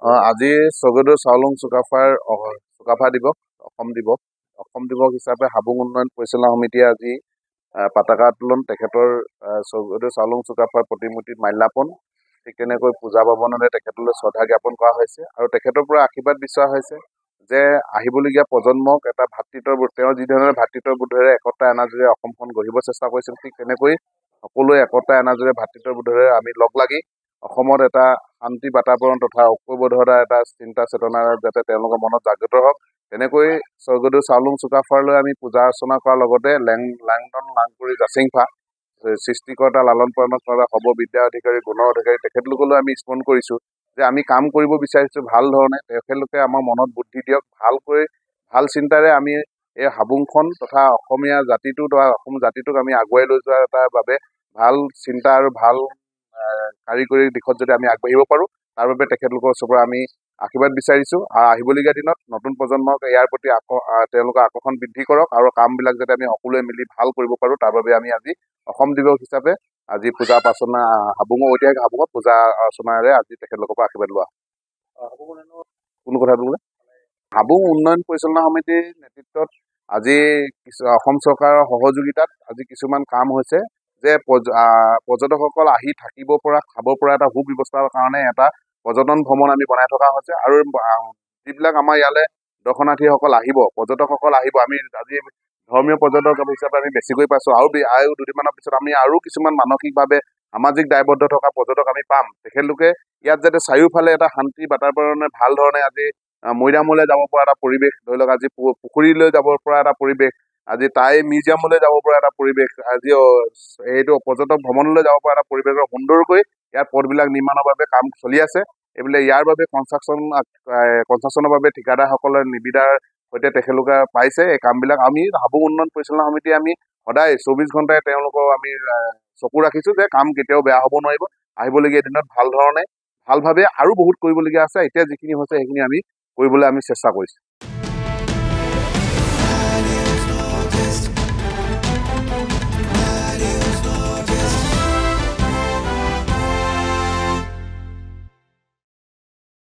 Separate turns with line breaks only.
আজি স্বৰ্গদেউ চাওলুং চুকাফাৰ চুকাফা দিৱস, অসম দিৱস হিচাপে হাবুং উন্নয়ন পৰিচালনা সমিতিয়ে আজি পতাকা উত্তোলন, তেখেতৰ স্বৰ্গদেউ চাওলুং চুকাফাৰ প্ৰতিমূৰ্তিত মাল্যাৰ্পণ, ঠিক তেনেকৈ পূজা ভৱনতে তেখেতলৈ শ্ৰদ্ধা জ্ঞাপন কৰা হৈছে আৰু তেখেতৰ পৰা আশীৰ্বাদ বিচৰা হৈছে যে আহিবলগীয়া প্ৰজন্মক এটা ভাতৃত্ববোধ, তেওঁ যিধৰণে ভাতৃত্ববোধেৰে একতা এনাজৰীৰে অসমখন গঢ়িব চেষ্টা কৰিছিল, ঠিক তেনেকৈ সকলোৱে একতা এনাজৰীৰে ভাতৃত্ববোধেৰে আমি লগ লাগি অসমত এটা শান্তি বাতাবৰণ তথা ঐক্যবদ্ধতা এটা চিন্তা চেতনা যাতে তেওঁলোকৰ মনত জাগ্ৰত হওক, তেনেকৈ স্বৰ্গদেউ চাওলুং চুকাফালৈ আমি পূজা অৰ্চনা কৰাৰ লগতে লাংডন লাংকুৰি জাচিংফা সৃষ্টিকৰ্তা লালন পালন কৰা সৰ্ববিদ্যা অধিকাৰী গুণৰ অধিকাৰী তেখেতলোকলৈ আমি স্মৰণ কৰিছোঁ যে আমি কাম কৰিব বিচাৰিছোঁ ভাল ধৰণে, তেখেতলোকে আমাৰ মনত বুদ্ধি দিয়ক, ভাল চিন্তাৰে আমি এই হাবুংখন তথা অসমীয়া জাতিটো তথা অসম জাতিটোক আমি আগুৱাই লৈ যোৱাৰ এটা বাবে ভাল চিন্তা আৰু ভাল কাৰিকৰী দিশত যদি আমি আগবাঢ়িব পাৰোঁ, তাৰ বাবে তেখেতলোকৰ ওচৰৰ পৰা আমি আশীৰ্বাদ বিচাৰিছোঁ আৰু আহিবলগীয়া দিনত নতুন প্ৰজন্মক ইয়াৰ প্ৰতি তেওঁলোকৰ আকৰ্ষণ বৃদ্ধি কৰক আৰু কামবিলাক যাতে আমি সকলোৱে মিলি ভাল কৰিব পাৰোঁ, তাৰ বাবে আমি আজি অসম দিৱস হিচাপে আজি পূজা পাৰ্চনা ঐতিহাসিক হাবুঙত পূজা অৰ্চনাৰে আজি তেখেতলোকৰ পৰা আশীৰ্বাদ লোৱা কোনো কথা বোলে। হাবুং উন্নয়ন পৰিচালনা সমিতিৰ নেতৃত্বত আজি অসম চৰকাৰৰ সহযোগিতাত আজি কিছুমান কাম হৈছে যে পৰ্যটকসকল আহি থাকিব পৰা খাব পৰা এটা সুব্যৱস্থাৰ কাৰণে এটা পৰ্যটন ভ্ৰমণ আমি বনাই থকা হৈছে আৰু যিবিলাক আমাৰ ইয়ালৈ দৰ্শনাৰ্থীসকল আহিব, পৰ্যটকসকল আহিব, আমি আজি ধৰ্মীয় পৰ্যটক হিচাপে আমি বেছিকৈ পাইছোঁ আৰু দুদিনমানৰ পিছত আমি আৰু কিছুমান মানসিকভাৱে সামাজিক দায়বদ্ধ থকা পৰ্যটক আমি পাম। তেখেতলোকে ইয়াত যাতে চাৰিওফালে এটা শান্তি বাতাবৰণে ভাল ধৰণে আজি মৈদামলৈ যাব পৰা এটা পৰিৱেশ, ধৰি লওক আজি পুখুৰীলৈ যাব পৰা এটা পৰিৱেশ, আজি টাই মিউজিয়ামলৈ যাব পৰা এটা পৰিৱেশ, আজি এইটো পৰ্যটক ভ্ৰমণলৈ যাব পৰা এটা পৰিৱেশৰ সুন্দৰকৈ ইয়াত পথবিলাক নিৰ্মাণৰ বাবে কাম চলি আছে। এইবিলাক ইয়াৰ বাবে কনষ্ট্ৰাকশ্যনৰ বাবে ঠিকাদাৰসকলে নিবিদাৰ সৈতে তেখেতলোকে পাইছে এই কামবিলাক। আমি হাবুং উন্নয়ন পৰিচালনা সমিতিয়ে আমি সদায় 24 ঘণ্টাই তেওঁলোকক আমি চকু ৰাখিছোঁ যে কাম কেতিয়াও বেয়া হ'ব নোৱাৰিব, আহিবলগীয়া দিনত ভালভাৱে আৰু বহুত কৰিবলগীয়া আছে, এতিয়া যিখিনি হৈছে সেইখিনি আমি কৰিবলৈ আমি চেষ্টা কৰিছোঁ।